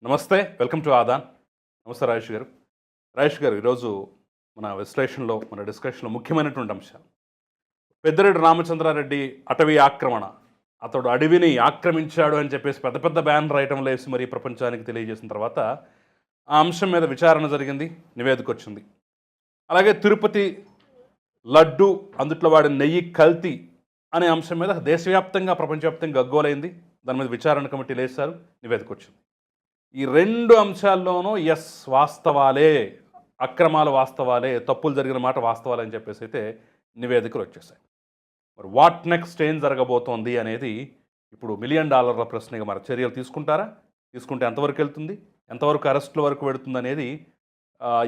నమస్తే. Welcome to Aadhan. నమస్తే రాజేష్ గారు. రాజేష్ గారు, ఈరోజు మన విశ్లేషణలో, మన డిస్కషన్‌లో ముఖ్యమైనటువంటి అంశాలు. పెద్దిరెడ్డి రామచంద్రారెడ్డి అటవీ ఆక్రమణ. అతడు అడవిని ఆక్రమించాడు అని చెప్పేసి పెద్ద పెద్ద బ్యానర్ ఐటెంలు వేసి మరీ ప్రపంచానికి తెలియజేసిన తర్వాత, ఆ అంశం మీద విచారణ జరిగింది. నివేదిక వచ్చింది. అలాగే తిరుపతి లడ్డు, అందుట్లో వాడిన నెయ్యి కల్తీ అనే అంశం మీద దేశవ్యాప్తంగా, ప్రపంచవ్యాప్తంగా గగ్గోలైంది. దాని మీద విచారణ కమిటీలు వేశారు. నివేదిక వచ్చింది. ఈ రెండు అంశాల్లోనూ వాస్తవాలే, అక్రమాలు వాస్తవాలే, తప్పులు జరిగిన మాట వాస్తవాలే అని చెప్పేసి అయితే నివేదికలు వచ్చేసాయి. మరి వాట్ నెక్స్ట్ ఏం జరగబోతోంది అనేది ఇప్పుడు $1 మిలియన్ ప్రశ్నగా మరి చర్యలు తీసుకుంటారా? తీసుకుంటే ఎంతవరకు వెళ్తుంది? ఎంతవరకు అరెస్టుల వరకు వెళుతుంది అనేది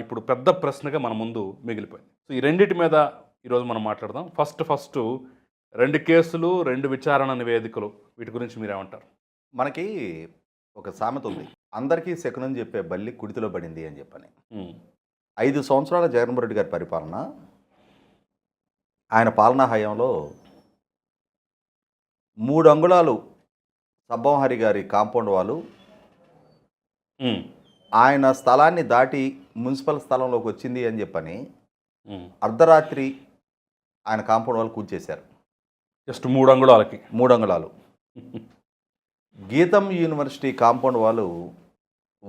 ఇప్పుడు పెద్ద ప్రశ్నగా మన ముందు మిగిలిపోయింది. సో ఈ రెండింటి మీద ఈరోజు మనం మాట్లాడదాం. ఫస్ట్ 2 కేసులు, 2 విచారణ నివేదికలు, వీటి గురించి మీరేమంటారు? మనకి ఒక సామెత ఉంది, అందరికీ శకునం చెప్పే బల్లి కుడితిలో పడింది అని చెప్పని. 5 సంవత్సరాల జగన్మోహన్ రెడ్డి గారి పరిపాలన, ఆయన పాలనా హయాంలో 3 అంగుళాలు సబ్బంహరి గారి కాంపౌండ్ వాళ్ళు ఆయన స్థలాన్ని దాటి మున్సిపల్ స్థలంలోకి వచ్చింది అని చెప్పని అర్ధరాత్రి ఆయన కాంపౌండ్ వాళ్ళు కూల్చేశారు. జస్ట్ 3 అంగుళాలకి 3 అంగుళాలు. గీతం యూనివర్సిటీ కాంపౌండ్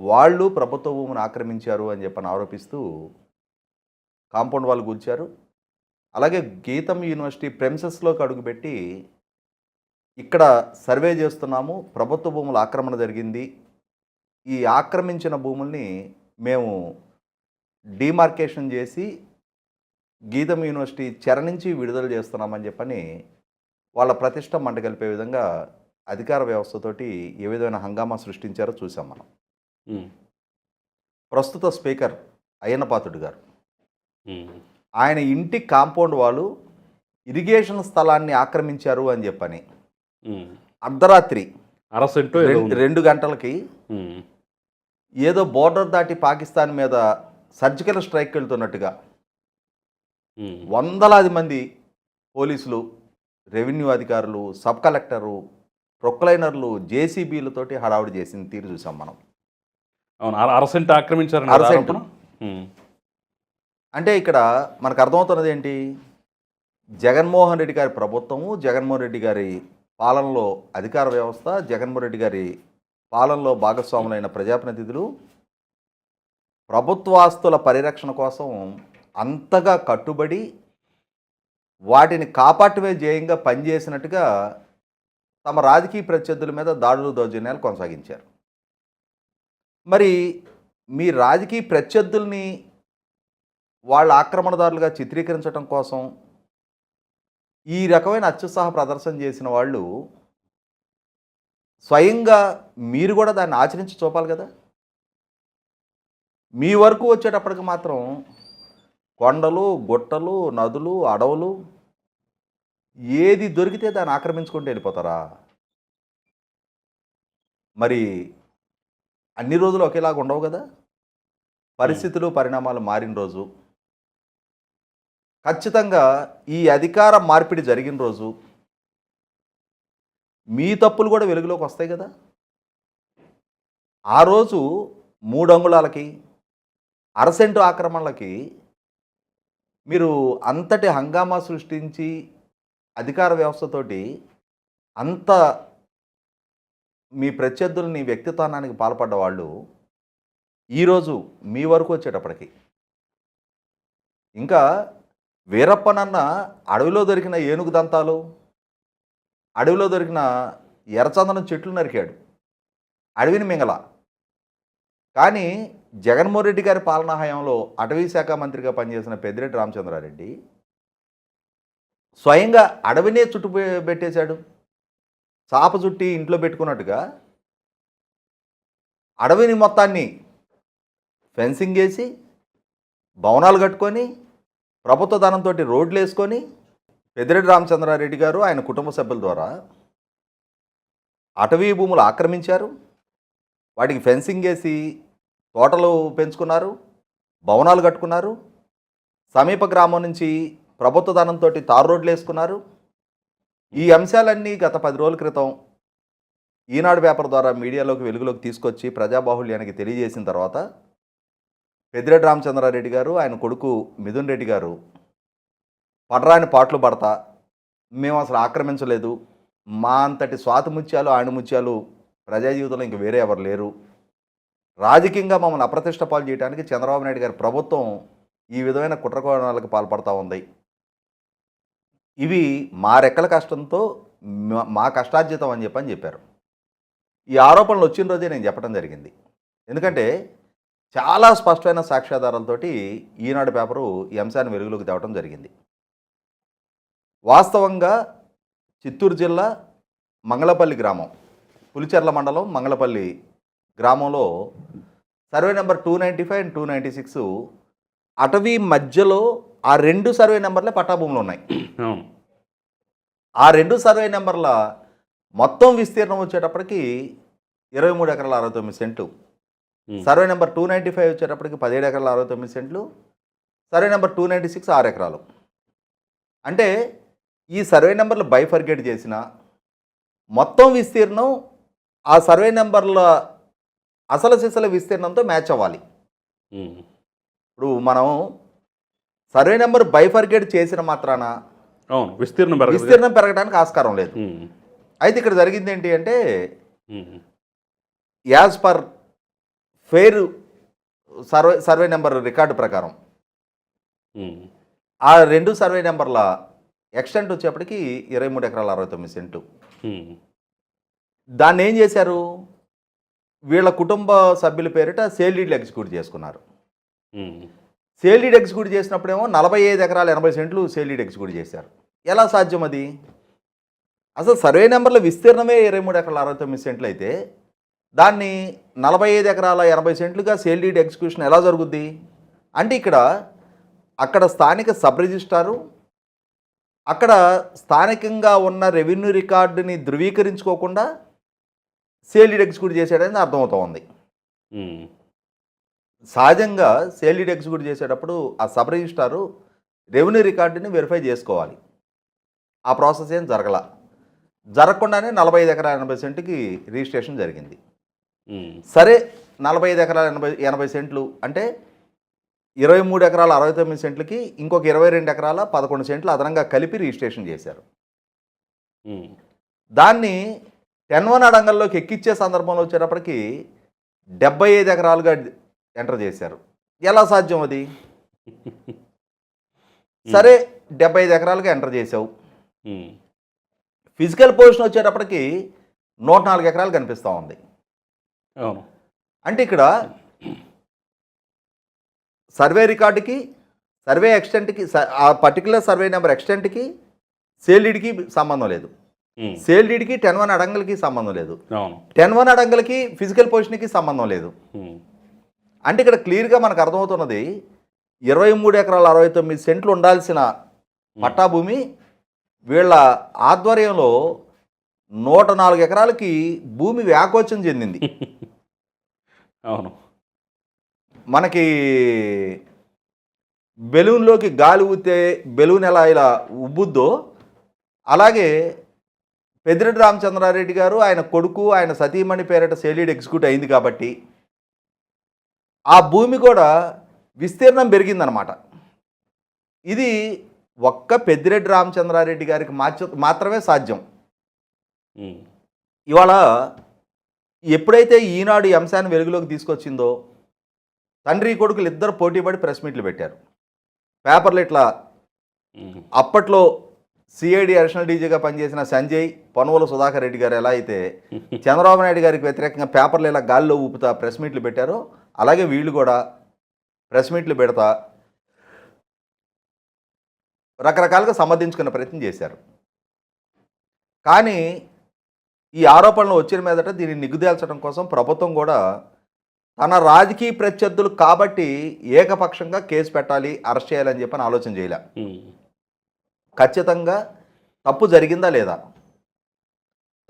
వాళ్ళు ప్రభుత్వ భూమిని ఆక్రమించారు అని చెప్పని ఆరోపిస్తూ కాంపౌండ్ వాళ్ళు కూల్చారు. అలాగే గీతం యూనివర్సిటీ ప్రెమిసెస్లోకి అడుగుపెట్టి ఇక్కడ సర్వే చేస్తున్నాము, ప్రభుత్వ భూముల ఆక్రమణ జరిగింది, ఈ ఆక్రమించిన భూముల్ని మేము డిమార్కేషన్ చేసి గీతం యూనివర్సిటీ చెర నుంచి విడుదల చేస్తున్నామని చెప్పని వాళ్ళ ప్రతిష్ట మంటగలిపే విధంగా అధికార వ్యవస్థతోటి ఏ విధమైన హంగామా సృష్టించారో చూసాం మనం. ప్రస్తుత స్పీకర్ అయ్యన్నపాత్రుడు గారు, ఆయన ఇంటి కాంపౌండ్ వాళ్ళు ఇరిగేషన్ స్థలాన్ని ఆక్రమించారు అని చెప్పని అర్ధరాత్రి 2 గంటలకి ఏదో బోర్డర్ దాటి పాకిస్తాన్ మీద సర్జికల్ స్ట్రైక్ వెళ్తున్నట్టుగా వందలాది మంది పోలీసులు, రెవెన్యూ అధికారులు, సబ్ కలెక్టరు, ప్రొక్లైనర్లు, జేసీబీలతోటి హడావుడి చేసిన తీరు చూసాం మనం. అవును, 1% ఆక్రమించారు. 1% అంటే ఇక్కడ మనకు అర్థమవుతున్నది ఏంటి? జగన్మోహన్ రెడ్డి గారి ప్రభుత్వము, జగన్మోహన్ రెడ్డి గారి పాలనలో అధికార వ్యవస్థ, జగన్మోహన్ రెడ్డి గారి పాలనలో భాగస్వాములైన ప్రజాప్రతినిధులు ప్రభుత్వాస్తుల పరిరక్షణ కోసం అంతగా కట్టుబడి వాటిని కాపాడటమే ధ్యేయంగా పనిచేసినట్టుగా తమ రాజకీయ ప్రత్యర్థుల మీద దాడులు, దౌర్జన్యాలు కొనసాగించారు. మరి మీ రాజకీయ ప్రత్యర్థుల్ని వాళ్ళ ఆక్రమణదారులుగా చిత్రీకరించడం కోసం ఈ రకమైన అత్యుత్సాహ ప్రదర్శన చేసిన వాళ్ళు స్వయంగా మీరు కూడా దాన్ని ఆచరించి చూపాలి కదా. మీ వరకు వచ్చేటప్పటికి మాత్రం కొండలు, గుట్టలు, నదులు, అడవులు ఏది దొరికితే దాన్ని ఆక్రమించుకుంటూ వెళ్ళిపోతారా? మరి అన్ని రోజులు ఒకేలాగా ఉండవు కదా. పరిస్థితులు, పరిణామాలు మారిన రోజు, ఖచ్చితంగా ఈ అధికార మార్పిడి జరిగిన రోజు మీ తప్పులు కూడా వెలుగులోకి వస్తాయి కదా. ఆ రోజు 3 అంగుళాలకి 1/2 ఆక్రమణలకి మీరు అంతటి హంగామా సృష్టించి అధికార వ్యవస్థతోటి అంత మీ ప్రత్యర్థుల్ని వ్యక్తిత్వానికి పాల్పడ్డ వాళ్ళు ఈరోజు మీ వరకు వచ్చేటప్పటికి ఇంకా వీరప్పనన్న అడవిలో దొరికిన ఏనుగు దంతాలు, అడవిలో దొరికిన ఎర్రచందనం చెట్లు నరికాడు, అడవిని మింగల. కానీ జగన్మోహన్ రెడ్డి గారి పాలనా హయాంలో అటవీ శాఖ మంత్రిగా పనిచేసిన పెద్దిరెడ్డి రామచంద్రారెడ్డి స్వయంగా అడవినే చుట్టు పెట్టేశాడు. చాప చుట్టి ఇంట్లో పెట్టుకున్నట్టుగా అడవిని మొత్తాన్ని ఫెన్సింగ్ వేసి, భవనాలు కట్టుకొని, ప్రభుత్వ ధనంతో రోడ్లు వేసుకొని పెద్దిరెడ్డి రామచంద్రారెడ్డి గారు ఆయన కుటుంబ సభ్యుల ద్వారా అటవీ భూములు ఆక్రమించారు, వాటికి ఫెన్సింగ్ వేసి తోటలు పెంచుకున్నారు, భవనాలు కట్టుకున్నారు, సమీప గ్రామం నుంచి ప్రభుత్వ ధనంతో తారు రోడ్లు వేసుకున్నారు. ఈ అంశాలన్నీ గత 10 రోజుల క్రితం ఈనాడు పేపర్ ద్వారా మీడియాలోకి వెలుగులోకి తీసుకొచ్చి ప్రజాబాహుళ్యానికి తెలియజేసిన తర్వాత పెద్దిరెడ్డి రామచంద్రారెడ్డి గారు ఆయన కొడుకు మిథున్ రెడ్డి గారు పడరాని పాటలు పడతా మేము అసలు ఆక్రమించలేదు, మా అంతటి స్వాతి ముత్యాలు ఆయన ముత్యాలు ప్రజా జీవితంలో ఇంక వేరే ఎవరు లేరు, రాజకీయంగా మమ్మల్ని అప్రతిష్ట పాలు చేయడానికి చంద్రబాబు నాయుడు గారి ప్రభుత్వం ఈ విధమైన కుట్రకోణాలకు పాల్పడతా ఉంది, ఇవి మా రెక్కల కష్టంతో మా కష్టార్జితం అని చెప్పారు. ఈ ఆరోపణలు వచ్చిన రోజే నేను చెప్పడం జరిగింది. ఎందుకంటే చాలా స్పష్టమైన సాక్ష్యాధారాలతోటి ఈనాడు పేపరు ఈ అంశాన్ని వెలుగులోకి తేవడం జరిగింది. వాస్తవంగా చిత్తూరు జిల్లా మంగళపల్లి గ్రామం, పులిచెర్ల మండలం మంగళపల్లి గ్రామంలో సర్వే నెంబర్ 295 అండ్ 296 అటవీ మధ్యలో ఆ 2 సర్వే నెంబర్లే పట్టాభూములు ఉన్నాయి. ఆ 2 సర్వే నెంబర్ల మొత్తం విస్తీర్ణం వచ్చేటప్పటికి 23 ఎకరాల 69 సెంట్లు, సర్వే నెంబర్ 295 వచ్చేటప్పటికి 17 ఎకరాల 69 సెంట్లు, సర్వే నెంబర్ 296 6 ఎకరాలు. అంటే ఈ సర్వే నెంబర్లు బైఫర్గేట్ చేసిన మొత్తం విస్తీర్ణం ఆ సర్వే నెంబర్ల అసలు సిసల విస్తీర్ణంతో మ్యాచ్ అవ్వాలి. ఇప్పుడు మనం సర్వే నెంబర్ బైఫర్గేట్ చేసిన మాత్రాన విస్తీర్ణం పెరగడానికి ఆస్కారం లేదు. అయితే ఇక్కడ జరిగింది ఏంటి అంటే as per fair survey number record ప్రకారం ఆ 2 సర్వే నెంబర్ల ఎక్స్టెంట్ వచ్చేప్పటికి 23 ఎకరాల 69 సెంట్లు. దాన్ని ఏం చేశారు, వీళ్ళ కుటుంబ సభ్యుల పేరిట సేల్ డీడ్ ఎగ్జిక్యూట్ చేసుకున్నారు. సేల్ డీడ్ ఎగ్జిక్యూట్ చేసినప్పుడేమో 45 ఎకరాల 80 సెంట్లు సేల్ డీడ్ ఎగ్జిక్యూట్ చేశారు. ఎలా సాధ్యం అది? అసలు సర్వే నెంబర్ల విస్తీర్ణమే 23 ఎకరాల 69 సెంట్లు అయితే దాన్ని 45 ఎకరాల 80 సెంట్లుగా సేల్ డీడ్ ఎగ్జిక్యూషన్ ఎలా జరుగుద్ది అంటే అక్కడ స్థానిక సబ్ రిజిస్ట్రారు అక్కడ స్థానికంగా ఉన్న రెవెన్యూ రికార్డుని ధృవీకరించుకోకుండా సేల్ డీడ్ ఎగ్జిక్యూట్ చేసాడని అర్థమవుతూ ఉంది. సహజంగా సేల్ డీడ్ ఎగ్జిక్యూట్ చేసేటప్పుడు ఆ సబ్ రిజిస్ట్రారు రెవెన్యూ రికార్డుని వెరిఫై చేసుకోవాలి. ఆ ప్రాసెస్ ఏం జరగకుండానే 45 ఎకరాల 80 సెంటుకి రిజిస్ట్రేషన్ జరిగింది. సరే, 45 ఎకరాల 80 సెంట్లు అంటే 23 ఎకరాల 69 సెంట్లకి ఇంకొక 22 ఎకరాల 11 సెంట్లు అదనంగా కలిపి రిజిస్ట్రేషన్ చేశారు. దాన్ని 10-1 అడంగల్లోకి ఎక్కిచ్చే సందర్భంలో వచ్చేటప్పటికి 75 ఎకరాలుగా ఎంటర్ చేశారు. ఎలా సాధ్యం అది? సరే, 75 ఎకరాలుగా ఎంటర్ చేసావు. ఫిజికల్ పొజిషన్ వచ్చేటప్పటికి 104 ఎకరాలు కనిపిస్తూ ఉంది. అంటే ఇక్కడ సర్వే రికార్డుకి, సర్వే ఎక్స్టెంట్కి, ఆ పర్టికులర్ సర్వే నెంబర్ ఎక్స్టెంట్కి సేల్ డీడ్కి సంబంధం లేదు, సేల్ డీడ్కి 10-1 అడంగల్కి సంబంధం లేదు, 10-1 అడంగల్కి ఫిజికల్ పొజిషన్కి సంబంధం లేదు. అంటే ఇక్కడ క్లియర్గా మనకు అర్థమవుతున్నది 23 ఎకరాల 69 సెంట్లు ఉండాల్సిన పట్టాభూమి వీళ్ళ ఆధ్వర్యంలో 104 ఎకరాలకి భూమి వ్యాకోచం చెందింది. అవును, మనకి బెలూన్లోకి గాలి ఊతే బెలూన్ ఎలా ఇలా ఉబ్బుద్దో అలాగే పెద్దిరెడ్డి రామచంద్రారెడ్డి గారు ఆయన కొడుకు ఆయన సతీమణి పేరిట సేల్ డీడ్ ఎగ్జిక్యూట్ అయింది కాబట్టి ఆ భూమి కూడా విస్తీర్ణం పెరిగిందనమాట. ఇది ఒక్క పెద్దిరెడ్డి రామచంద్రారెడ్డి గారికి మాత్రమే సాధ్యం. ఇవాళ ఎప్పుడైతే ఈనాడు ఈ అంశాన్ని వెలుగులోకి తీసుకొచ్చిందో తండ్రి కొడుకులు ఇద్దరు పోటీపడి ప్రెస్ మీట్లు పెట్టారు. పేపర్లు ఇట్లా అప్పట్లో సిఐడి అడిషనల్ డీజీగా పనిచేసిన సంజయ్, పనువల సుధాకర్ రెడ్డి గారు ఎలా అయితే చంద్రబాబు నాయుడు గారికి వ్యతిరేకంగా పేపర్లు ఇలా గాల్లో ఊపుతా ప్రెస్ మీట్లు పెట్టారో అలాగే వీళ్ళు కూడా ప్రెస్ మీట్లు పెడతా రకరకాలుగా సమర్థించుకునే ప్రయత్నం చేశారు. కానీ ఈ ఆరోపణలు వచ్చిన మీదట దీన్ని నిగ్గుదేల్చడం కోసం ప్రభుత్వం కూడా తన రాజకీయ ప్రత్యర్థులు కాబట్టి ఏకపక్షంగా కేసు పెట్టాలి, అరెస్ట్ చేయాలని చెప్పని ఆలోచన చేయలే. ఖచ్చితంగా తప్పు జరిగిందా లేదా,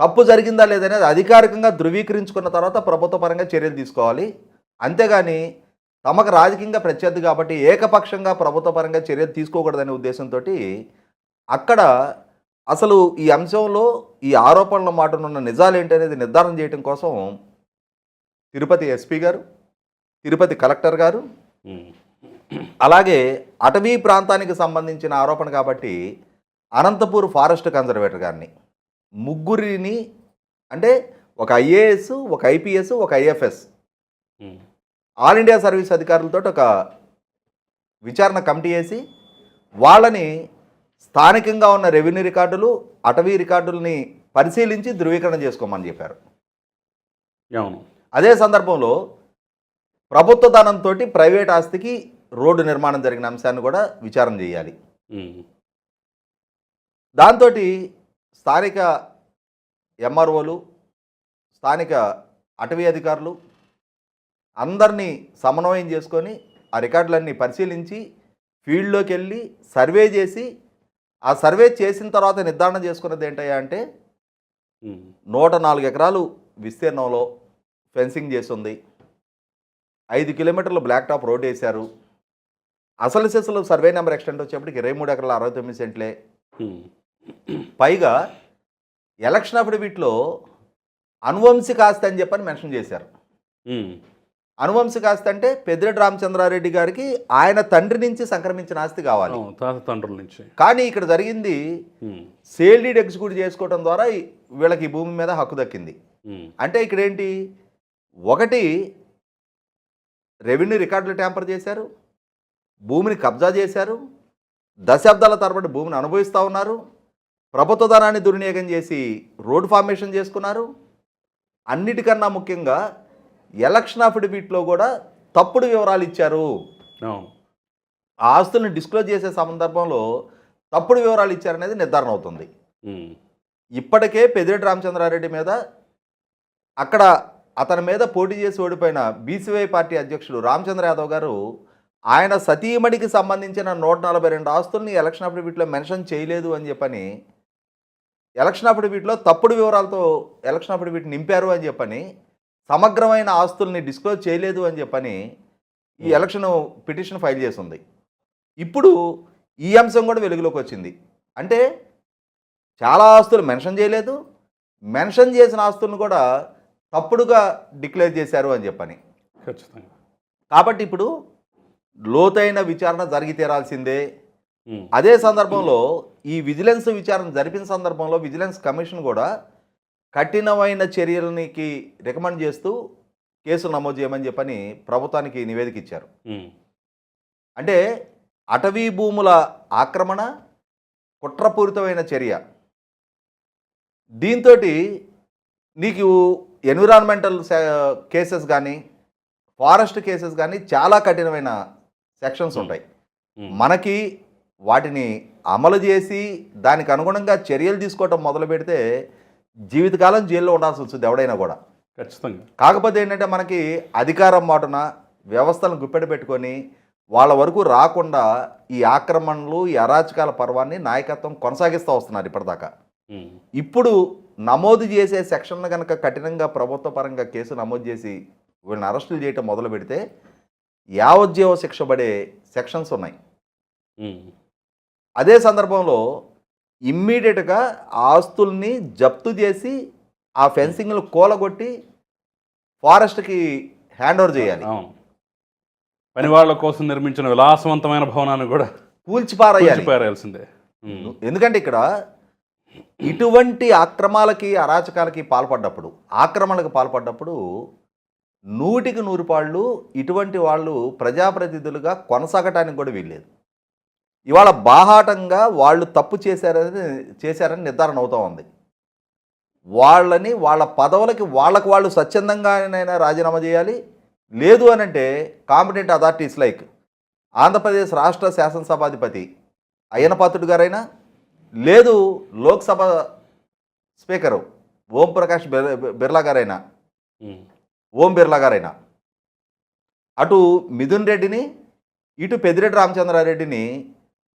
తప్పు జరిగిందా లేదనేది అధికారికంగా ధృవీకరించుకున్న తర్వాత ప్రభుత్వ పరంగా చర్యలు తీసుకోవాలి. అంతేగాని తమకు రాజకీయంగా ప్రత్యర్థి కాబట్టి ఏకపక్షంగా ప్రభుత్వ పరంగా చర్యలు తీసుకోకూడదనే ఉద్దేశంతో అక్కడ అసలు ఈ అంశంలో ఈ ఆరోపణల మాటనున్న నిజాలు ఏంటనేది నిర్ధారణ చేయడం కోసం తిరుపతి ఎస్పీ గారు, తిరుపతి కలెక్టర్ గారు, ఉమ్. అలాగే అటవీ ప్రాంతానికి సంబంధించిన ఆరోపణ కాబట్టి అనంతపూర్ ఫారెస్ట్ కన్జర్వేటర్ గారిని ముగ్గురిని, అంటే ఒక ఐఏఎస్, ఒక ఐపీఎస్, ఒక ఐఎఫ్ఎస్, ఉమ్. ఆల్ ఇండియా సర్వీస్ అధికారులతో ఒక విచారణ కమిటీ వేసి వాళ్ళని స్థానికంగా ఉన్న రెవెన్యూ రికార్డులు, అటవీ రికార్డుల్ని పరిశీలించి ధృవీకరణ చేసుకోమని చెప్పారు. అవును. అదే సందర్భంలో ప్రభుత్వ ధనంతో ప్రైవేట్ ఆస్తికి రోడ్డు నిర్మాణం జరిగిన అంశాన్ని కూడా విచారణ చేయాలి. ఉమ్. దాంతో స్థానిక ఎంఆర్ఓలు, స్థానిక అటవీ అధికారులు అందరినీ సమన్వయం చేసుకొని ఆ రికార్డులన్నీ పరిశీలించి ఫీల్డ్లోకి వెళ్ళి సర్వే చేసి, ఆ సర్వే చేసిన తర్వాత నిర్ధారణ చేసుకున్నది ఏంటయ్యా అంటే ఉమ్. 104 ఎకరాలు విస్తీర్ణంలో ఫెన్సింగ్ చేసి ఉంది, 5 కిలోమీటర్లు బ్లాక్ టాప్ రోడ్ వేశారు, అసలు సెస్సులు సర్వే నెంబర్ ఎక్స్టెంట్ వచ్చేప్పటికి 23 ఎకరాల 69 సెంట్లే, ఉమ్. పైగా ఎలక్షన్ అఫిడవిట్లో అనువంశిక ఆస్తి అని చెప్పని మెన్షన్ చేశారు. ఉమ్. అనువంశిక ఆస్తి అంటే పెద్దిరెడ్డి రామచంద్రారెడ్డి గారికి ఆయన తండ్రి నుంచి సంక్రమించిన ఆస్తి కావాలి. అవును, తాత తండ్రుల నుంచి. కానీ ఇక్కడ జరిగింది ఉమ్. సేల్ డీడ్ ఎగ్జిక్యూట్ చేసుకోవడం ద్వారా వీళ్ళకి ఈ భూమి మీద హక్కు దక్కింది. ఉమ్. అంటే ఇక్కడ ఏంటి, ఒకటి రెవెన్యూ రికార్డులు ట్యాంపర్ చేశారు, భూమిని కబ్జా చేశారు, దశాబ్దాల తరబడి భూమిని అనుభవిస్తూ ఉన్నారు, ప్రభుత్వ ధనాన్ని దుర్వినియోగం చేసి రోడ్ ఫార్మేషన్ చేసుకున్నారు. అన్నిటికన్నా ముఖ్యంగా ఎలక్షన్ అఫిడవిట్లో కూడా తప్పుడు వివరాలు ఇచ్చారు. అవును. ఆ ఆస్తుల్ని డిస్క్లోజ్ చేసే సందర్భంలో తప్పుడు వివరాలు ఇచ్చారనేది నిర్ధారణ అవుతుంది. ఉమ్. ఇప్పటికే పెద్దిరెడ్డి రామచంద్రారెడ్డి మీద, అక్కడ అతని మీద పోటీ చేసి ఓడిపోయిన బీసీవై పార్టీ అధ్యక్షుడు రామచంద్ర యాదవ్ గారు ఆయన సతీమణికి సంబంధించిన 142 ఆస్తుల్ని ఎలక్షన్ అఫిడవిట్లో మెన్షన్ చేయలేదు అని చెప్పని, ఎలక్షన్ అఫిడవిట్లో తప్పుడు వివరాలతో ఎలక్షన్ అఫిడవిట్ నింపారు అని చెప్పని, సమగ్రమైన ఆస్తుల్ని డిస్క్లోజ్ చేయలేదు అని చెప్పని ఈ ఎలక్షన్ పిటిషన్ ఫైల్ చేసింది. ఇప్పుడు ఈ అంశం కూడా వెలుగులోకి వచ్చింది. అంటే చాలా ఆస్తులు మెన్షన్ చేయలేదు, మెన్షన్ చేసిన ఆస్తులను కూడా తప్పుడుగా డిక్లేర్ చేశారు అని చెప్పని. ఖచ్చితంగా. కాబట్టి ఇప్పుడు లోతైన విచారణ జరిగి తీరాల్సిందే. ఉమ్. అదే సందర్భంలో ఈ విజిలెన్స్ విచారణ జరిపిన సందర్భంలో విజిలెన్స్ కమిషన్ కూడా కఠినమైన చర్యలకి రికమెండ్ చేస్తూ కేసులు నమోదు చేయమని చెప్పని ప్రభుత్వానికి నివేదిక ఇచ్చారు. ఉమ్. అంటే అటవీ భూముల ఆక్రమణ కుట్రపూరితమైన చర్య. దీంతో నీకు ఎన్విరాన్మెంటల్ కేసెస్ కానీ, ఫారెస్ట్ కేసెస్ కానీ చాలా కఠినమైన సెక్షన్స్ ఉంటాయి. మనకి వాటిని అమలు చేసి దానికి అనుగుణంగా చర్యలు తీసుకోవటం మొదలు పెడితే జీవితకాలం జైల్లో ఉండాల్సి వస్తుంది ఎవడైనా కూడా. ఖచ్చితంగా. కాకపోతే ఏంటంటే మనకి అధికారం మాటున వ్యవస్థలను గుప్పెట పెట్టుకొని వాళ్ళ వరకు రాకుండా ఈ ఆక్రమణలు, ఈ అరాచకాల పర్వాన్ని నాయకత్వం కొనసాగిస్తూ వస్తున్నారు ఇప్పటిదాకా. ఉమ్. ఇప్పుడు నమోదు చేసే సెక్షన్లు కనుక కఠినంగా ప్రభుత్వ పరంగా కేసు నమోదు చేసి వీళ్ళని అరెస్టులు చేయటం మొదలు పెడితే యావజ్జీవ శిక్ష పడే సెక్షన్స్ ఉన్నాయి. ఉమ్. అదే సందర్భంలో ఇమ్మీడియట్గా ఆస్తుల్ని జప్తు చేసి ఆ ఫెన్సింగ్లు కూలగొట్టి ఫారెస్ట్కి హ్యాండ్ ఓవర్ చేయాలి. అవును. పని వాళ్ళ కోసం నిర్మించిన విలాసవంతమైన భవనాన్ని కూడా కూల్చిపారేయాలి. పారేయాల్సిందే. ఉమ్. ఎందుకంటే ఇక్కడ ఇటువంటి అక్రమాలకి, అరాచకాలకి పాల్పడ్డప్పుడు, ఆక్రమణలకు పాల్పడ్డప్పుడు 100కి 100 పాళ్ళు ఇటువంటి వాళ్ళు ప్రజాప్రతినిధులుగా కొనసాగటానికి కూడా వీల్లేదు. ఇవాళ బాహాటంగా వాళ్ళు తప్పు చేశారని నిర్ధారణ అవుతూ ఉంది. వాళ్ళని వాళ్ళ పదవులకి వాళ్ళు స్వచ్ఛందంగానైనా రాజీనామా చేయాలి. లేదు అని అంటే కాంపిటెంట్ అథారిటీస్ లైక్ ఆంధ్రప్రదేశ్ రాష్ట్ర శాసనసభాధిపతి అయ్యనపాత్రుడు గారైనా, లేదు లోక్సభ స్పీకరు బిర్లా గారైనా, ఓం బిర్లా గారైనా, అటు మిథున్ రెడ్డిని, ఇటు పెద్దిరెడ్డి రామచంద్రారెడ్డిని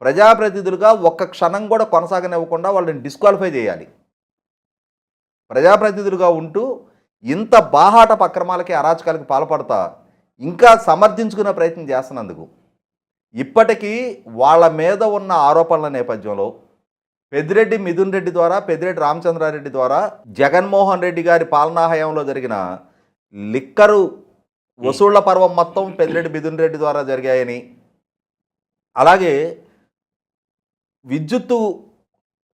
ప్రజాప్రతినిధులుగా ఒక్క క్షణం కూడా కొనసాగనివ్వకుండా వాళ్ళని డిస్క్వాలిఫై చేయాలి. ప్రజాప్రతినిధులుగా ఉంటూ ఇంత బాహాటపు అక్రమాలకి, అరాచకాలకి పాల్పడతా ఇంకా సమర్థించుకునే ప్రయత్నం చేస్తున్నందుకు ఇప్పటికీ వాళ్ళ మీద ఉన్న ఆరోపణల నేపథ్యంలో పెద్దిరెడ్డి మిథున్ రెడ్డి ద్వారా, పెద్దిరెడ్డి రామచంద్రారెడ్డి ద్వారా జగన్మోహన్ రెడ్డి గారి పాలనా హయాంలో జరిగిన లిక్కరు వసూళ్ల పర్వం మొత్తం పెద్దిరెడ్డి మిథున్ రెడ్డి ద్వారా జరిగాయని, అలాగే విద్యుత్తు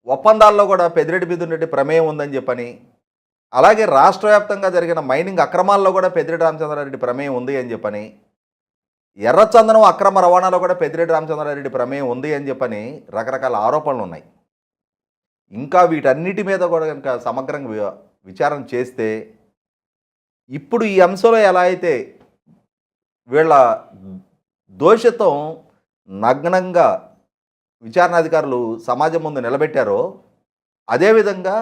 ఒప్పందాల్లో కూడా పెద్దిరెడ్డి మిథున్ రెడ్డి ప్రమేయం ఉందని చెప్పని, అలాగే రాష్ట్ర వ్యాప్తంగా జరిగిన మైనింగ్ అక్రమాల్లో కూడా పెద్దిరెడ్డి రామచంద్రారెడ్డి ప్రమేయం ఉంది అని చెప్పని, ఎర్రచందనం అక్రమ రవాణాలో కూడా పెద్దిరెడ్డి రామచంద్రారెడ్డి ప్రమేయం ఉంది అని చెప్పని రకరకాల ఆరోపణలు ఉన్నాయి. ఇంకా వీటన్నిటి మీద కూడా కనుక సమగ్రంగా విచారణ చేస్తే ఇప్పుడు ఈ అంశంలో ఎలా అయితే వీళ్ళ దోషత్వం నగ్నంగా విచారణాధికారులు సమాజం ముందు నిలబెట్టారో, అదేవిధంగా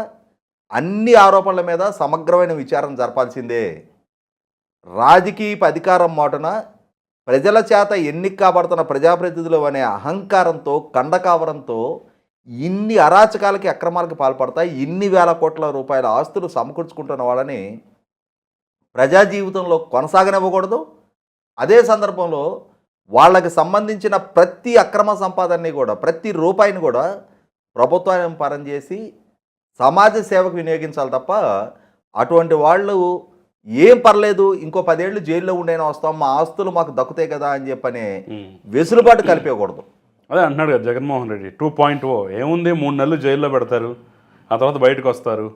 అన్ని ఆరోపణల మీద సమగ్రమైన విచారణ జరపాల్సిందే. రాజకీయ అధికారం మాటున ప్రజల చేత ఎన్నిక కాబడుతున్న ప్రజాప్రతినిధులు అనే అహంకారంతో, కండకావరంతో ఇన్ని అరాచకాలకి, అక్రమాలకి పాల్పడతాయి. ఇన్ని వేల కోట్ల రూపాయల ఆస్తులు సమకూర్చుకుంటున్న వాళ్ళని ప్రజా జీవితంలో కొనసాగనివ్వకూడదు. అదే సందర్భంలో వాళ్ళకి సంబంధించిన ప్రతి అక్రమ సంపాదనని కూడా, ప్రతి రూపాయిని కూడా ప్రభుత్వాన్ని పరం చేసి సమాజ సేవకు వినియోగించాలి తప్ప, అటువంటి వాళ్ళు ఏం పర్లేదు ఇంకో 10 ఏళ్ళు జైల్లో ఉండైనా వస్తాం, మా ఆస్తులు మాకు దక్కుతాయి కదా అని చెప్పని వెసులుబాటు కల్పించకూడదు. అదే అంటున్నాడు కదా జగన్మోహన్ రెడ్డి 2.0. ఏముంది, 3 నెలలు జైల్లో పెడతారు, ఆ తర్వాత బయటకు వస్తారు,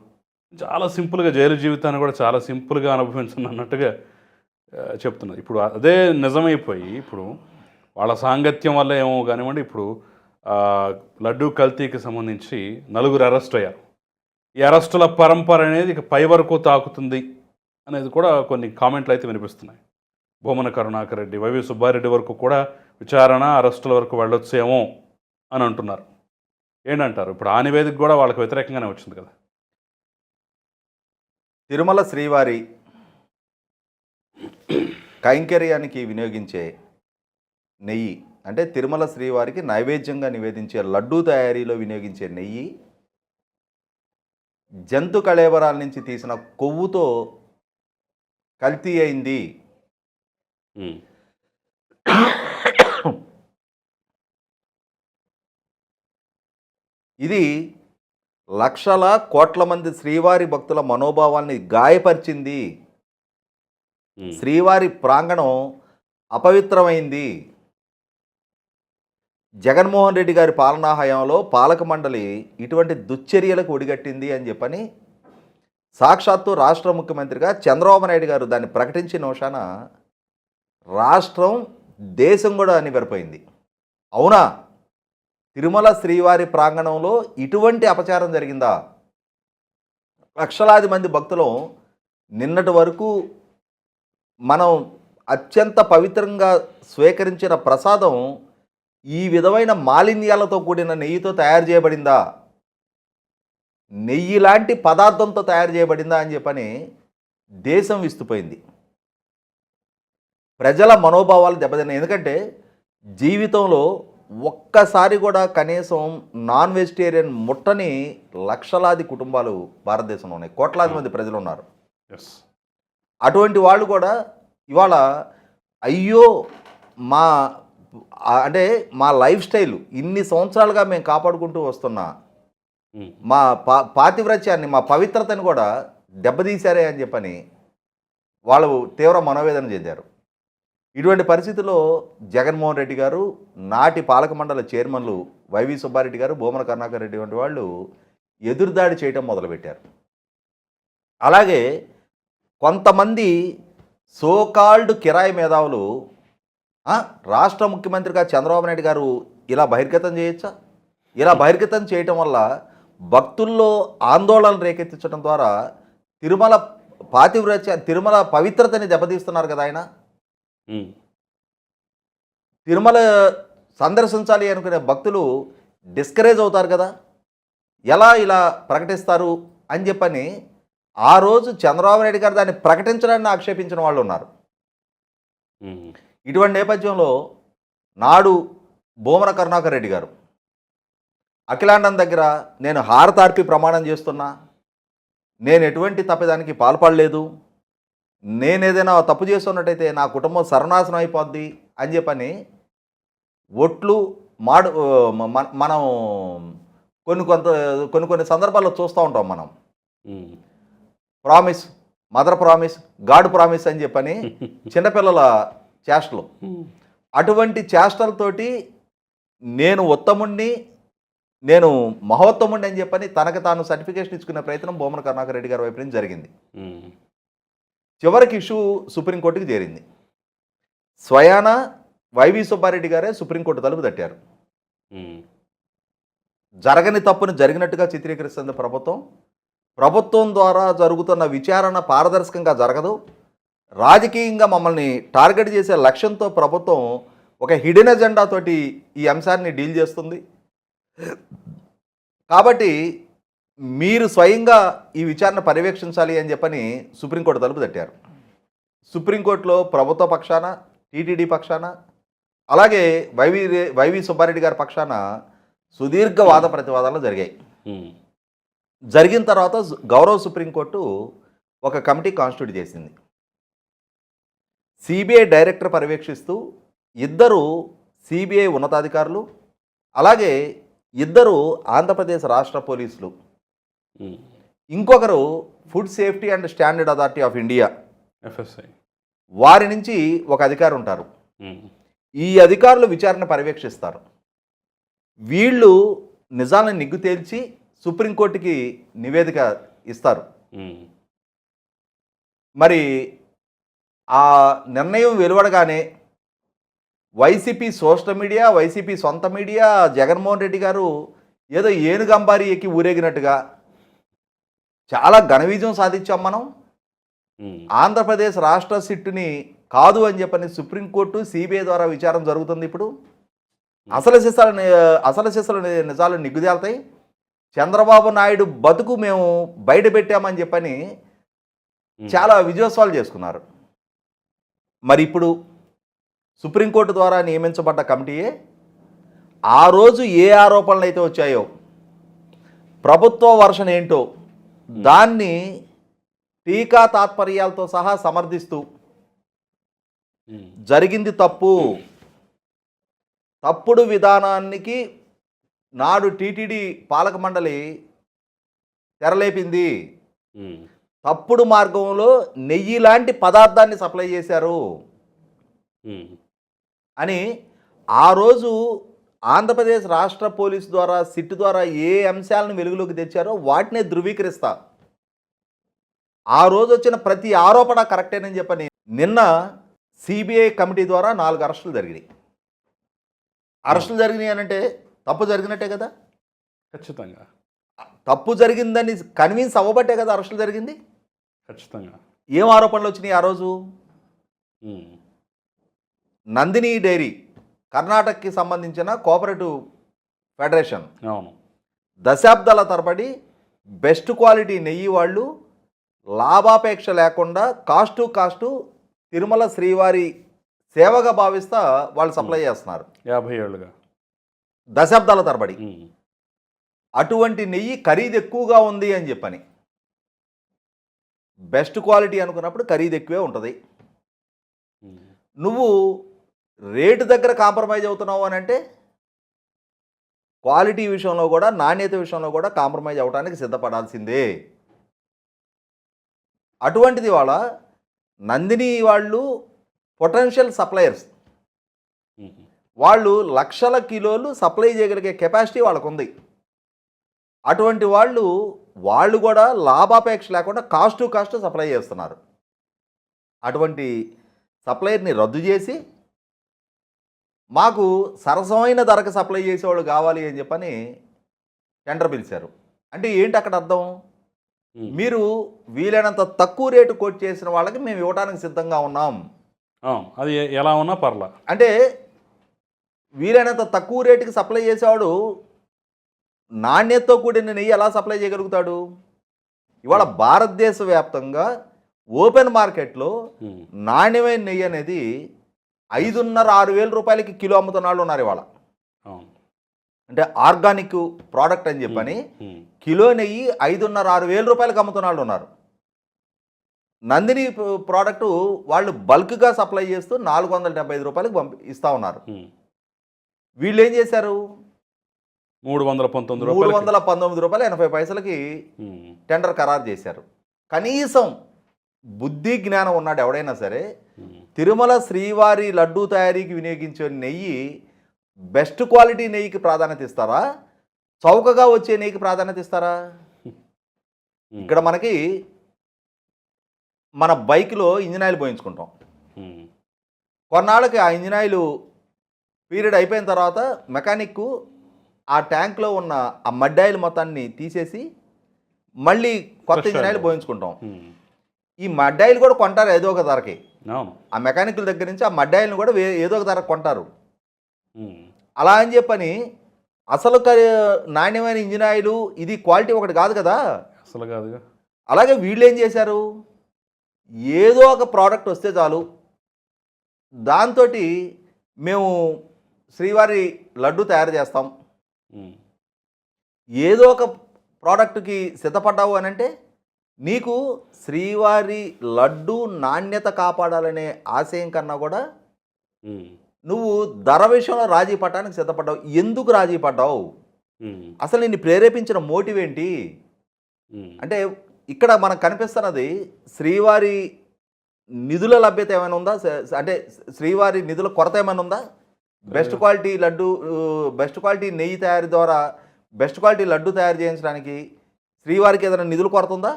చాలా సింపుల్గా జైలు జీవితాన్ని కూడా చాలా సింపుల్గా అనుభవించండి అన్నట్టుగా చెప్తున్నారు. ఇప్పుడు అదే నిజమైపోయి ఇప్పుడు వాళ్ళ సాంగత్యం వల్ల ఏమో కానివ్వండి, ఇప్పుడు లడ్డూ కల్తీకి సంబంధించి 9 అరెస్ట్ అయ్యారు. ఈ అరెస్టుల పరంపర అనేది ఇక పై వరకు తాకుతుంది అనేది కూడా కొన్ని కామెంట్లు అయితే వినిపిస్తున్నాయి. భూమన కరుణాకర్ రెడ్డి, వైవి సుబ్బారెడ్డి వరకు కూడా విచారణ, అరెస్టుల వరకు వెళ్ళొచ్చేమో అని అంటున్నారు. ఏంటంటారు? ఇప్పుడు ఆ నివేదిక కూడా వాళ్ళకి వ్యతిరేకంగానే వచ్చింది కదా. తిరుమల శ్రీవారి కైంకర్యానికి వినియోగించే నెయ్యి, అంటే తిరుమల శ్రీవారికి నైవేద్యంగా నివేదించే లడ్డూ తయారీలో వినియోగించే నెయ్యి జంతు కళేబరాల నుంచి తీసిన కొవ్వుతో కల్తీ అయింది. ఇది లక్షల కోట్ల మంది శ్రీవారి భక్తుల మనోభావాల్ని గాయపరిచింది. శ్రీవారి ప్రాంగణం అపవిత్రమైంది. జగన్మోహన్ రెడ్డి గారి పాలనా హయాంలో పాలక మండలి ఇటువంటి దుశ్చర్యలకు ఒడిగట్టింది అని చెప్పని సాక్షాత్తు రాష్ట్ర ముఖ్యమంత్రిగా చంద్రబాబు నాయుడు గారు దాన్ని ప్రకటించిన నోషాన రాష్ట్రం, దేశం కూడా నివ్వెరపోయింది. అవునా, తిరుమల శ్రీవారి ప్రాంగణంలో ఇటువంటి అపచారం జరిగిందా? లక్షలాది మంది భక్తులు నిన్నటి వరకు మనం అత్యంత పవిత్రంగా స్వీకరించిన ప్రసాదం ఈ విధమైన మాలిన్యాలతో కూడిన నెయ్యితో తయారు చేయబడిందా, నెయ్యి లాంటి పదార్థంతో తయారు చేయబడిందా అని చెప్పని దేశం విస్తుపోయింది. ప్రజల మనోభావాలు దెబ్బతిన్నాయి. ఎందుకంటే జీవితంలో ఒక్కసారి కూడా కనీసం నాన్ వెజిటేరియన్ ముట్టని లక్షలాది కుటుంబాలు భారతదేశంలో ఉన్నాయి. కోట్లాది మంది ప్రజలు ఉన్నారు. అటువంటి వాళ్ళు కూడా ఇవాళ అయ్యో మా అంటే మా లైఫ్ స్టైల్ ఇన్ని సంవత్సరాలుగా మేము కాపాడుకుంటూ వస్తున్నా మా పాతివ్రత్యాన్ని, మా పవిత్రతని కూడా దెబ్బతీశారే అని చెప్పని వాళ్ళు తీవ్ర మనోవేదన చెందారు. ఇటువంటి పరిస్థితుల్లో జగన్మోహన్ రెడ్డి గారు, నాటి పాలక మండలి చైర్మన్లు వైవి సుబ్బారెడ్డి గారు, భూమన కరుణాకర్ రెడ్డి వంటి వాళ్ళు ఎదురుదాడి చేయటం మొదలుపెట్టారు. అలాగే కొంతమంది సోకాల్డ్ కిరాయి మేధావులు రాష్ట్ర ముఖ్యమంత్రిగా చంద్రబాబు నాయుడు గారు ఇలా బహిర్గతం చేయొచ్చా, ఇలా బహిర్గతం చేయటం వల్ల భక్తుల్లో ఆందోళన రేకెత్తించడం ద్వారా తిరుమల పవిత్రతని దెబ్బతీస్తున్నారు కదా ఆయన. తిరుమల సందర్శించాలి అనుకునే భక్తులు డిస్కరేజ్ అవుతారు కదా, ఎలా ఇలా ప్రకటిస్తారు అని చెప్పని ఆ రోజు చంద్రబాబు నాయుడు గారు దాన్ని ప్రకటించడాన్ని ఆక్షేపించిన వాళ్ళు ఉన్నారు. ఇటువంటి నేపథ్యంలో నాడు భూమన కరుణాకర్ రెడ్డి గారు అఖిలాండం దగ్గర నేను హారతార్పి ప్రమాణం చేస్తున్నా, నేను ఎటువంటి తప్పిదానికి పాల్పడలేదు, నేను ఏదైనా తప్పు చేస్తున్నట్టయితే నా కుటుంబం సర్వనాశనం అయిపోద్ది అని చెప్పని ఒట్లు మనం కొన్ని సందర్భాల్లో చూస్తూ ఉంటాం మనం. Um. Promise, mother promise, god promise అని చెప్పని చిన్నపిల్లల చేష్టలు. ఉమ్. అటువంటి చేష్టలతోటి నేను ఉత్తముణ్ణి, నేను మహోత్తముణ్ణి అని చెప్పని తనకు తాను సర్టిఫికేషన్ ఇచ్చుకునే ప్రయత్నం భూమన కరుణాకర్ రెడ్డి గారి వైపు నుంచి జరిగింది. ఉమ్. చివరికి ఇష్యూ సుప్రీంకోర్టుకి చేరింది. స్వయాన వైవి సుబ్బారెడ్డి గారే సుప్రీంకోర్టు తలుపు తట్టారు. ఉమ్. జరగని తప్పును జరిగినట్టుగా చిత్రీకరిస్తుంది ప్రభుత్వం. ప్రభుత్వం ద్వారా జరుగుతున్న విచారణ పారదర్శకంగా జరగదు. రాజకీయంగా మమ్మల్ని టార్గెట్ చేసే లక్ష్యంతో ప్రభుత్వం ఒక హిడెన్ ఎజెండాతోటి ఈ అంశాన్ని డీల్ చేస్తుంది. కాబట్టి మీరు స్వయంగా ఈ విచారణ పర్యవేక్షించాలి అని చెప్పని సుప్రీంకోర్టు తలుపు తట్టారు. సుప్రీంకోర్టులో ప్రభుత్వ పక్షాన, టీటీడీ పక్షాన, అలాగే వైవి సుబ్బారెడ్డి గారి పక్షాన సుదీర్ఘ వాద ప్రతివాదాలు జరిగాయి. ఉమ్. జరిగిన తర్వాత గౌరవ సుప్రీంకోర్టు ఒక కమిటీ కాన్స్టిట్యూట్ చేసింది. సిబిఐ డైరెక్టర్ పర్యవేక్షిస్తూ ఇద్దరు సిబిఐ ఉన్నతాధికారులు, అలాగే ఇద్దరు ఆంధ్రప్రదేశ్ రాష్ట్ర పోలీసులు, ఉమ్. ఇంకొకరు food safety and standard authority of India, FSI. వారి నుంచి ఒక అధికారి ఉంటారు. ఉమ్. ఈ అధికారులు విచారణ పర్యవేక్షిస్తారు. వీళ్ళు నిజాలను నిగ్గు తేల్చి సుప్రీంకోర్టుకి నివేదిక ఇస్తారు. ఉమ్. మరి ఆ నిర్ణయం వెలువడగానే వైసీపీ సోషల్ మీడియా, వైసీపీ సొంత మీడియా జగన్మోహన్ రెడ్డి గారు ఏదో ఏనుగంబారి ఎక్కి ఊరేగినట్టుగా చాలా ఘన విజయం సాధించాం మనం, ఉమ్. ఆంధ్రప్రదేశ్ రాష్ట్ర సిట్టుని కాదు అని చెప్పని సుప్రీంకోర్టు, సిబిఐ ద్వారా విచారణ జరుగుతుంది. ఇప్పుడు అసలు సిసలు నిజాలు నిగ్గుదేల్తాయి. చంద్రబాబు నాయుడు బతుకు మేము బయట పెట్టామని చెప్పని చాలా విజయోత్సవాలు చేసుకున్నారు. మరి ఇప్పుడు సుప్రీంకోర్టు ద్వారా నియమించబడ్డ కమిటీయే ఆ రోజు ఏ ఆరోపణలు అయితే వచ్చాయో, ప్రభుత్వ వర్షన్ ఏంటో దాన్ని టీకా తాత్పర్యాలతో సహా సమర్థిస్తూ ఉమ్. జరిగింది తప్పుడు విధానానికి నాడు టీటీడీ పాలక మండలి తెరలేపింది, ఉమ్. తప్పుడు మార్గంలో నెయ్యి లాంటి పదార్థాన్ని సప్లై చేశారు ఉమ్. అని ఆ రోజు ఆంధ్రప్రదేశ్ రాష్ట్ర పోలీసు ద్వారా, సిట్ ద్వారా ఏ అంశాలను వెలుగులోకి తెచ్చారో వాటినే ధృవీకరిస్తా. ఆ రోజు వచ్చిన ప్రతి ఆరోపణ కరెక్టేనని చెప్పని నిన్న సిబిఐ కమిటీ ద్వారా 4 అరెస్టులు జరిగినాయి. అరెస్టులు జరిగినాయి అనంటే తప్పు జరిగినట్టే కదా. ఖచ్చితంగా. తప్పు జరిగిందని కన్విన్స్ అవ్వబట్టే కదా అరెస్టులు జరిగింది. ఖచ్చితంగా. ఏం ఆరోపణలు వచ్చినాయి ఆ రోజు? ఉమ్. నందిని డైరీ కర్ణాటకకి సంబంధించిన కోఆపరేటివ్ ఫెడరేషన్ అవును. దశాబ్దాల తరబడి బెస్ట్ క్వాలిటీ నెయ్యి వాళ్ళు లాభాపేక్ష లేకుండా కాస్టు తిరుమల శ్రీవారి సేవగా భావిస్తా వాళ్ళు సప్లై చేస్తున్నారు 50 ఏళ్ళుగా, దశాబ్దాల తరబడి. ఉమ్. అటువంటి నెయ్యి ఖరీదు ఎక్కువగా ఉంది అని చెప్పని, బెస్ట్ క్వాలిటీ అనుకున్నప్పుడు ఖరీదు ఎక్కువే ఉంటుంది. ఉమ్. నువ్వు రేటు దగ్గర కాంప్రమైజ్ అవుతున్నావు అని అంటే క్వాలిటీ విషయంలో కూడా, నాణ్యత విషయంలో కూడా కాంప్రమైజ్ అవ్వడానికి సిద్ధపడాల్సిందే. అటువంటిది వాళ్ళ నందిని వాళ్ళు పొటెన్షియల్ సప్లయర్స్, ఉమ్. వాళ్ళు లక్షల కిలోలు సప్లై చేయగలిగే కెపాసిటీ వాళ్ళకు ఉంది. అటువంటి వాళ్ళు కూడా లాభాపేక్ష లేకుండా కాస్ట్ సప్లై చేస్తున్నారు. అటువంటి సప్లయర్ని రద్దు చేసి మాకు సరసమైన ధరకు సప్లై చేసేవాళ్ళు కావాలి అని చెప్పని టెండర్ పిలిచారు. అంటే ఏంటి అక్కడ అర్థం? ఉమ్. మీరు వీలైనంత తక్కువ రేటు కోట్ చేసిన వాళ్ళకి మేము ఇవ్వడానికి సిద్ధంగా ఉన్నాం. అది ఎలా ఉన్నా పర్లా. అంటే వీలైనంత తక్కువ రేటుకి సప్లై చేసేవాడు నాణ్యతతో కూడిన నెయ్యి ఎలా సప్లై చేయగలుగుతాడు? ఇవాళ భారతదేశ వ్యాప్తంగా ఓపెన్ మార్కెట్లో ఉమ్. నాణ్యమైన నెయ్యి అనేది 5,500-6 వేల రూపాయలకి కిలో అమ్ముతున్న వాళ్ళు ఉన్నారు ఇవాళ. అవును. అంటే ఆర్గానిక్ ప్రోడక్ట్ అని చెప్పని ఉమ్. కిలో నెయ్యి 5,500-6 వేల రూపాయలకి అమ్ముతున్న వాళ్ళు ఉన్నారు. నందిని ప్రోడక్టు వాళ్ళు బల్క్గా సప్లై చేస్తూ 475 రూపాయలకి ఇస్తూ ఉన్నారు. ఉమ్. వీళ్ళు ఏం చేశారు? 319 రూపాయలు. 319 రూపాయలు 80 పైసలకి టెండర్ ఖరారు చేశారు. కనీసం బుద్ధి జ్ఞానం ఉన్నాడు ఎవడైనా సరే తిరుమల శ్రీవారి లడ్డూ తయారీకి వినియోగించే నెయ్యి బెస్ట్ క్వాలిటీ నెయ్యికి ప్రాధాన్యత ఇస్తారా, చౌకగా వచ్చే నెయ్యికి ప్రాధాన్యత ఇస్తారా? ఇక్కడ మనకి మన బైక్లో ఇంజిన్ ఆయిల్ పోయించుకుంటాం. కొన్నాళ్ళకి ఆ ఇంజిన్ ఆయిల్ పీరియడ్ అయిపోయిన తర్వాత మెకానిక్ ఆ ట్యాంక్లో ఉన్న ఆ మడ్ ఆయిల్ మొత్తాన్ని తీసేసి మళ్ళీ కొత్త ఇంజిన్ ఆయిల్ పోయించుకుంటాం. ఈ మడ్ ఆయిల్ కూడా కొంటారు ఏదో ఒక ధరకి. ఆ మెకానికుల దగ్గర నుంచి ఆ మడ్ ఆయిల్ని కూడా ఏదో ఒక ధరకు కొంటారు. అలా అని చెప్పని అసలు నాణ్యమైన ఇంజిన్ ఆయిల్ ఇది క్వాలిటీ ఒకటి కాదు కదా, అసలు కాదు. అలాగే వీళ్ళు ఏం చేశారు, ఏదో ఒక ప్రోడక్ట్ వస్తే చాలు దాంతో మేము శ్రీవారి లడ్డు తయారు చేస్తాం, ఏదో ఒక ప్రోడక్ట్కి సిద్ధపడ్డావు అని అంటే నీకు శ్రీవారి లడ్డు నాణ్యత కాపాడాలనే ఆశయం కన్నా కూడా నువ్వు ధర విషయంలో రాజీ పడడానికి సిద్ధపడ్డావు. ఎందుకు రాజీ పడ్డావు? అసలు నిన్ను ప్రేరేపించిన మోటివ్ ఏంటి అంటే ఇక్కడ మనకు కనిపిస్తున్నది శ్రీవారి నిధుల లభ్యత ఏమైనా ఉందా, అంటే శ్రీవారి నిధుల కొరత ఏమైనా ఉందా? Best quality laddu, best quality నెయ్యి తయారీ ద్వారా బెస్ట్ క్వాలిటీ లడ్డు తయారు చేయించడానికి శ్రీవారికి ఏదైనా నిధుల కొరత ఉందా?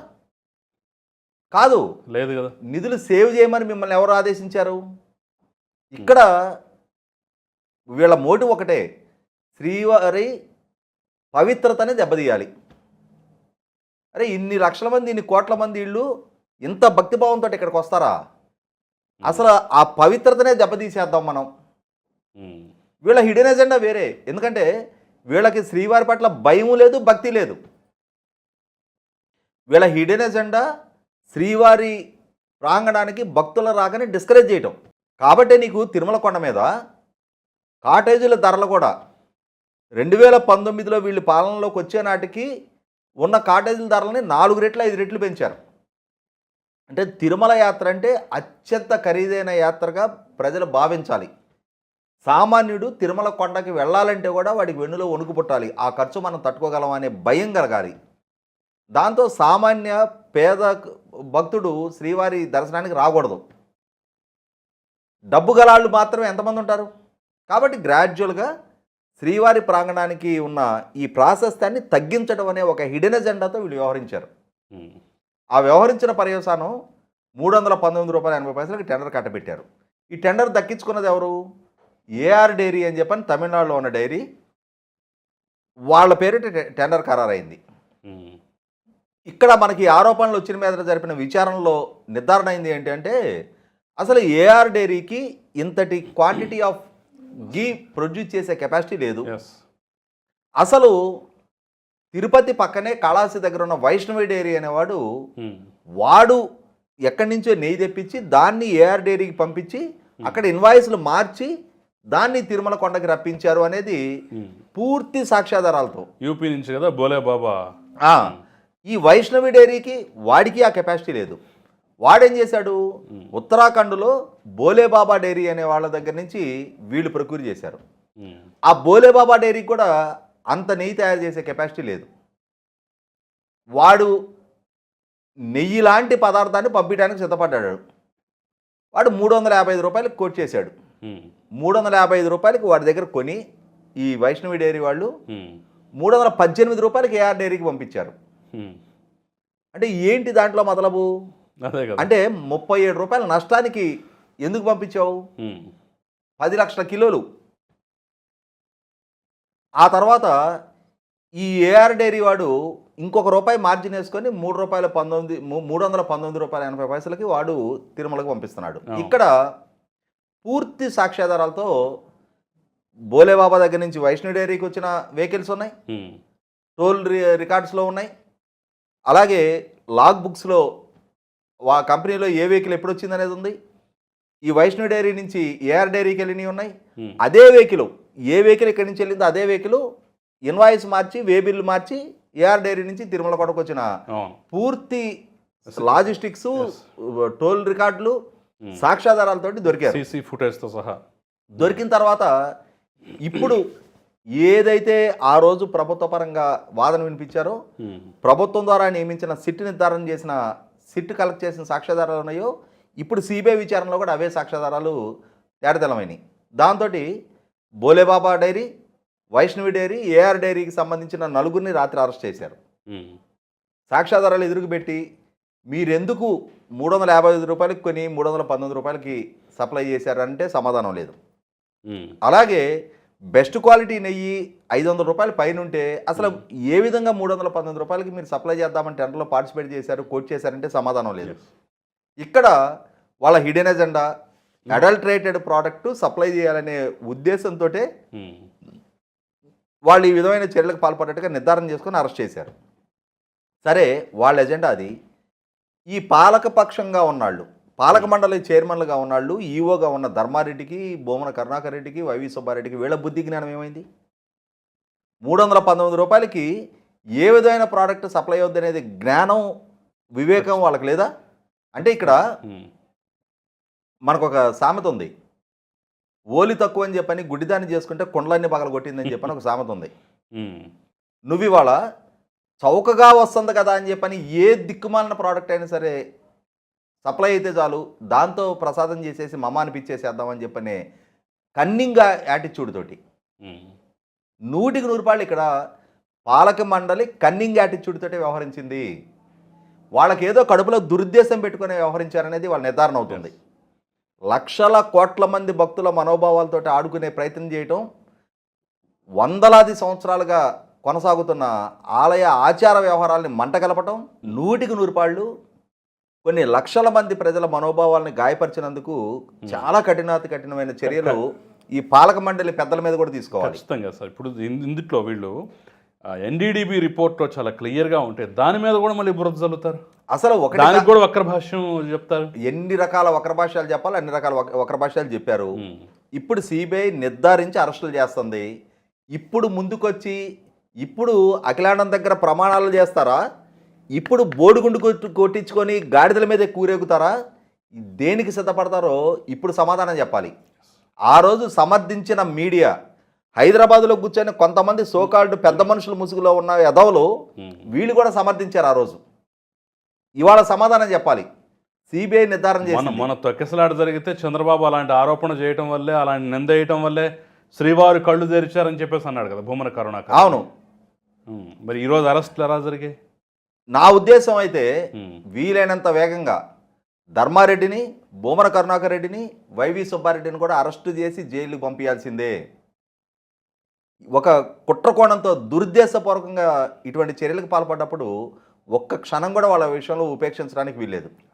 కాదు, లేదు కదా. నిధులు సేవ్ చేయమని మిమ్మల్ని ఎవరు ఆదేశించారు? ఇక్కడ వీళ్ళ మోటివ్ ఒకటే, శ్రీవారి పవిత్రతని దెబ్బతీయాలి. అరే ఇన్ని లక్షల మంది, ఇన్ని కోట్ల మంది ఇళ్ళు ఇంత భక్తిభావంతో ఇక్కడికి వస్తారా? అసలు ఆ పవిత్రతనే దెబ్బతీసేద్దాం మనం. వీళ్ళ హిడెన్ ఎజెండా వేరే. ఎందుకంటే వీళ్ళకి శ్రీవారి పట్ల భయం లేదు, భక్తి లేదు. వీళ్ళ హిడెన్ ఎజెండా శ్రీవారి ప్రాంగణానికి భక్తుల రాగానే డిస్కరేజ్ చేయటం. కాబట్టి నీకు తిరుమల కొండ మీద కాటేజీల ధరలు కూడా 2019లో వీళ్ళు పాలనలోకి వచ్చే నాటికి ఉన్న కాటేజీల ధరలని 4 రెట్లు 5 రెట్లు పెంచారు. అంటే తిరుమల యాత్ర అంటే అత్యంత ఖరీదైన యాత్రగా ప్రజలు భావించాలి. సామాన్యుడు తిరుమల కొండకి వెళ్ళాలంటే కూడా వాడికి వెన్నులో వణుకు పుట్టాలి. ఆ ఖర్చు మనం తట్టుకోగలం అనే భయం కలగాలి. దాంతో సామాన్య పేద భక్తుడు శ్రీవారి దర్శనానికి రాకూడదు. డబ్బు గలాళ్ళు మాత్రమే ఎంతమంది ఉంటారు? కాబట్టి గ్రాడ్యువల్గా శ్రీవారి ప్రాంగణానికి ఉన్న ఈ ప్రాశస్త్యాన్ని తగ్గించడం అనే ఒక హిడెన్ ఎజెండాతో వీళ్ళు వ్యవహరించారు. ఆ వ్యవహరించిన పర్యవసానం 319 రూపాయల 80 పైసలకి టెండర్ కట్టబెట్టారు. ఈ టెండర్ దక్కించుకున్నది ఎవరు? ఏఆర్ డైరీ అని చెప్పని తమిళనాడులో ఉన్న డైరీ, వాళ్ళ పేరిట టెండర్ ఖరారైంది. ఇక్కడ మనకి ఆరోపణలు వచ్చిన మీద జరిపిన విచారణలో నిర్ధారణ అయింది ఏంటంటే అసలు ఏఆర్ డైరీకి ఇంతటి క్వాంటిటీ ఆఫ్ గీ ప్రొడ్యూస్ చేసే కెపాసిటీ లేదు. అసలు తిరుపతి పక్కనే కాళాసి దగ్గర ఉన్న వైష్ణవి డైరీ అనేవాడు వాడు ఎక్కడి నుంచో నెయ్యి తెప్పించి దాన్ని ఏఆర్ డైరీకి పంపించి అక్కడ ఇన్వాయిస్లు మార్చి దాన్ని తిరుమల కొండకి రప్పించారు అనేది పూర్తి సాక్ష్యాధారాలతో. యూపీ నుంచి కదా బోలే బాబా. ఈ వైష్ణవి డైరీకి వాడికి ఆ కెపాసిటీ లేదు. వాడేం చేశాడు, ఉత్తరాఖండ్లో బోలేబాబా డైరీ అనే వాళ్ళ దగ్గర నుంచి వీళ్ళు ప్రొక్యూర్ చేశారు. ఆ బోలేబాబా డైరీకి కూడా అంత నెయ్యి తయారు చేసే కెపాసిటీ లేదు. వాడు నెయ్యి లాంటి పదార్థాన్ని పంపించడానికి సిద్ధపడ్డాడు. వాడు 355 రూపాయలకు కోట్ చేశాడు. 355 రూపాయలకి వాడి దగ్గర కొని ఈ వైష్ణవి డైరీ వాళ్ళు 318 రూపాయలకి ఏఆర్ డైరీకి పంపించారు. అంటే ఏంటి దాంట్లో మొదలబు? అంటే 37 రూపాయల నష్టానికి ఎందుకు పంపించావు? 10 లక్షల కిలోలు. ఆ తర్వాత ఈ ఏఆర్ డైరీ వాడు ఇంకొక రూపాయి మార్జిన్ వేసుకొని 319 రూపాయల 80 పైసలకి వాడు తిరుమలకు పంపిస్తున్నాడు. ఇక్కడ పూర్తి సాక్ష్యాధారాలతో బోలేబాబా దగ్గర నుంచి వైష్ణవి డైరీకి వచ్చిన వెహికల్స్ ఉన్నాయి, టోల్ రికార్డ్స్లో ఉన్నాయి, అలాగే లాగ్ బుక్స్లో కంపెనీలో ఏ వెహికల్ ఎప్పుడు వచ్చింది అనేది ఉంది. ఈ వైష్ణవి డైరీ నుంచి ఏఆర్ డైరీకి వెళ్ళినవి ఉన్నాయి. అదే వెహికల్ ఏ వెహికల్ ఇక్కడి నుంచి వెళ్ళిందో అదే వెహికల్ ఇన్వాయిస్ మార్చి వే బిల్లు మార్చి ఏఆర్ డైరీ నుంచి తిరుమల కొండకు వచ్చిన పూర్తి లాజిస్టిక్స్ టోల్ రికార్డులు సాక్ష్యాధారాలతో దొరికారు, సీసీ ఫుటేజ్తో సహా. దొరికిన తర్వాత ఇప్పుడు ఏదైతే ఆ రోజు ప్రభుత్వ పరంగా వాదన వినిపించారో, ప్రభుత్వం ద్వారా నియమించిన సిట్ నిర్ధారణ చేసిన సిట్ కలెక్ట్ చేసిన సాక్ష్యాధారాలు ఉన్నాయో, ఇప్పుడు సిబిఐ విచారణలో కూడా అవే సాక్ష్యాధారాలు తేటతెల్లమైనవి. దాంతో Bhole Baba dairy, Vaishnavi dairy, AR డైరీకి సంబంధించిన నలుగురిని రాత్రి అరెస్ట్ చేశారు. సాక్ష్యాధారాలు ఎదురుకు పెట్టి మీరెందుకు 355 రూపాయలకి కొని 319 రూపాయలకి సప్లై చేశారంటే సమాధానం లేదు. అలాగే బెస్ట్ క్వాలిటీ నెయ్యి 500 రూపాయలు పైన ఉంటే అసలు ఏ విధంగా 319 రూపాయలకి మీరు సప్లై చేద్దామని టెండర్లో పార్టిసిపేట్ చేశారు, కోట్ చేశారంటే సమాధానం లేదు. ఇక్కడ వాళ్ళ hidden agenda adulterated product supply చేయాలనే ఉద్దేశంతో వాళ్ళు ఈ విధమైన చర్యలకు పాల్పడ్డట్టుగా నిర్ధారణ చేసుకొని అరెస్ట్ చేశారు. సరే, వాళ్ళ ఎజెండా అది. ఈ పాలకపక్షంగా ఉన్నాళ్ళు, పాలక మండలి చైర్మన్లుగా ఉన్నాళ్ళు, ఈఓగా ఉన్న ధర్మారెడ్డికి, బొమ్మన కరుణాకర్ రెడ్డికి, వైవి సుబ్బారెడ్డికి వీళ్ళ బుద్ధి జ్ఞానం ఏమైంది? 319 రూపాయలకి ఏ విధమైన ప్రోడక్ట్ సప్లై అవుద్ది అనేది జ్ఞానం, వివేకం వాళ్ళకి లేదా? అంటే ఇక్కడ మనకు ఒక సామెత ఉంది, ఓలి తక్కువ అని చెప్పని గుడ్డిదాన్ని చేసుకుంటే కొండలన్నీ పగల కొట్టిందని చెప్పని ఒక సామెత ఉంది. నువ్వు ఇవాళ చౌకగా వస్తుంది కదా అని చెప్పని ఏ దిక్కుమాలిన ప్రోడక్ట్ అయినా సరే సప్లై అయితే చాలు, దాంతో ప్రసాదం చేసేసి మమ్మ అనిపించేసేద్దామని చెప్పనే కన్నింగ్ యాటిట్యూడ్ తోటి 100కి 100 రూపాయలు ఇక్కడ పాలక మండలి కన్నింగ్ యాటిట్యూడ్ తోటి వ్యవహరించింది. వాళ్ళకి ఏదో కడుపులో దురుద్దేశం పెట్టుకుని వ్యవహరించారనేది వాళ్ళ నిర్ధారణ అవుతుంది. లక్షల కోట్ల మంది భక్తుల మనోభావాలతో ఆడుకునే ప్రయత్నం చేయటం, వందలాది సంవత్సరాలుగా కొనసాగుతున్న ఆలయ ఆచార వ్యవహారాలని మంట కలపటం, 100కి 100 రూపాయలు కొన్ని లక్షల మంది ప్రజల మనోభావాలని గాయపరిచినందుకు చాలా కఠినమైన చర్యలు ఈ పాలక మండలి పెద్దల మీద కూడా తీసుకోవాలి. ఖచ్చితంగా సార్. ఇప్పుడు ఇందుట్లో వీళ్ళు ఎన్డీడీబీ రిపోర్ట్లో చాలా క్లియర్గా ఉంటాయి, దాని మీద కూడా మళ్ళీ బురద చల్లుతారు. అసలు దానికి కూడా వక్ర భాష్యం చెప్తారు. ఎన్ని రకాల వక్ర భాష్యాలు చెప్పాలి అన్ని రకాల వక్ర భాష్యాలు చెప్పారు. ఇప్పుడు సిబిఐ నిర్ధారించి అరెస్టులు చేస్తుంది. ఇప్పుడు ముందుకొచ్చి ఇప్పుడు అఖిలాండం దగ్గర ప్రమాణాలు చేస్తారా? ఇప్పుడు బోడిగుండు కొట్టించుకొని గాడిదల మీద కూరేగుతారా? దేనికి సిద్ధపడతారో ఇప్పుడు సమాధానం చెప్పాలి. ఆ రోజు సమర్థించిన మీడియా, హైదరాబాద్లో కూర్చొని కొంతమంది సోకాల్డ్ పెద్ద మనుషుల ముసుగులో ఉన్న యదవులు వీళ్ళు కూడా సమర్థించారు ఆ రోజు. ఇవాళ సమాధానం చెప్పాలి. సిబిఐ నిర్ధారణ చేసి మన తొక్కిసలాట జరిగితే చంద్రబాబు అలాంటి ఆరోపణ చేయటం వల్లే, అలాంటి నింద వేయటం వల్లే శ్రీవారు కళ్ళు తెరిచారని చెప్పేసి అన్నాడు కదా భూమన కరుణాకర్. అవును. మరి ఈరోజు అరెస్టులు ఎలా జరిగాయి? నా ఉద్దేశం అయితే వీలైనంత వేగంగా ధర్మారెడ్డిని, భూమన కరుణాకర్ రెడ్డిని, వైవి సుబ్బారెడ్డిని కూడా అరెస్టు చేసి జైలుకి పంపించాల్సిందే. ఒక కుట్రకోణంతో దురుద్దేశపూర్వకంగా ఇటువంటి చర్యలకు పాల్పడ్డప్పుడు ఒక్క క్షణం కూడా వాళ్ళ విషయంలో ఉపేక్షించడానికి వీల్లేదు.